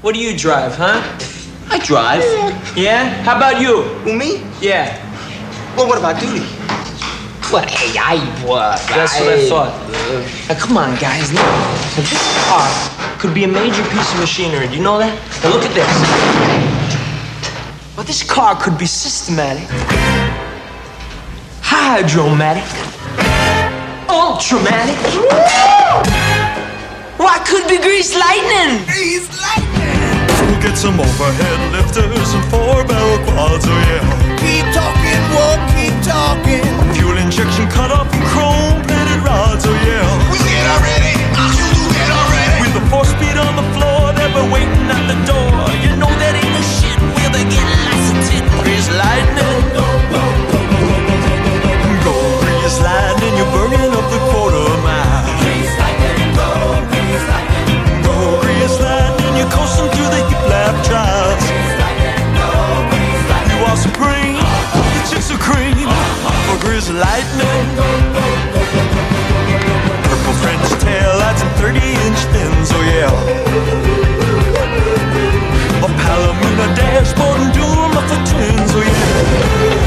What do you drive, huh? I drive. Yeah? How about you? Who, me? Yeah. Well, what about duty? Well, hey, I what? That's what I thought. Now, come on, guys. Now, this car could be a major piece of machinery. Do you know that? Now, look at this. Well, this car could be systematic, hydromatic, ultramatic. Why could be greased lightning? Greased lightning. We'll get some overhead lifters and 4-barrel quads, oh yeah. Keep talking, won't keep talking. Fuel injection cut off and chrome-plated rods, oh yeah. We get already, I'll shoot you get already. With the 4-speed on the floor, they'll be waiting at the door. You know that ain't no shit where they get licensed. Greased lightning. Go greased lightning, you're burning up the quarter mile. Greased lightning, go greased lightning. Go greased lightning, you're coasting through the hip lap trials. Greased lightning, go greased lightning. You are supreme, your chicks are cream for greased lightning. Purple French tail lights and 30-inch fins, oh yeah. A Palomino dashboard and dual muffler twins, oh yeah.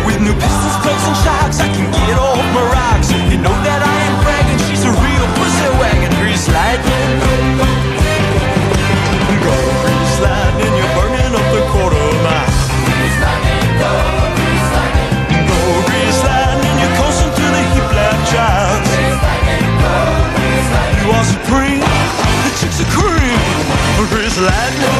With new pistons, plugs, and shocks, I can get off my rocks. You know that I ain't bragging, she's a real pussy wagon. Greased lightning. Go greased lightning, you're burning up the quarter mile. Greased lightning, go greased lightning. Go greased lightning, you're coasting through the heap lap trials. Greased lightning, go greased lightning. You are supreme, the chicks are cream. Greased lightning.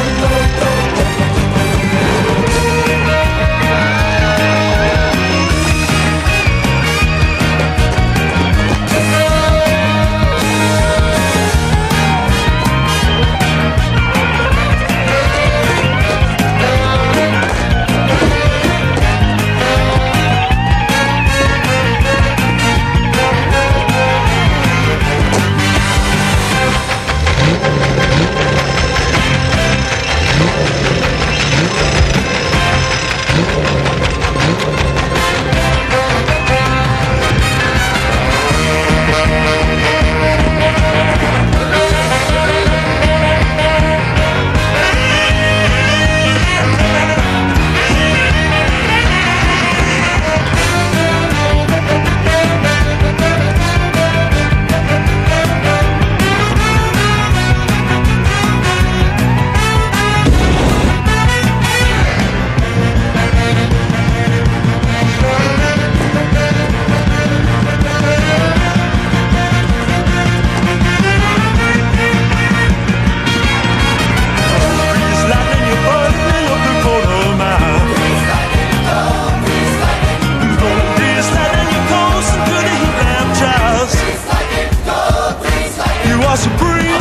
Supreme,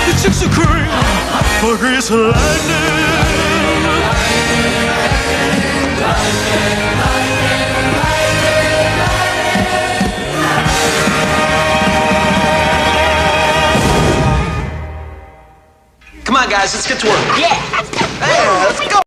the chicks are cream for greased lightning. Come on, guys, let's get to work. Yeah. Hey, let's go.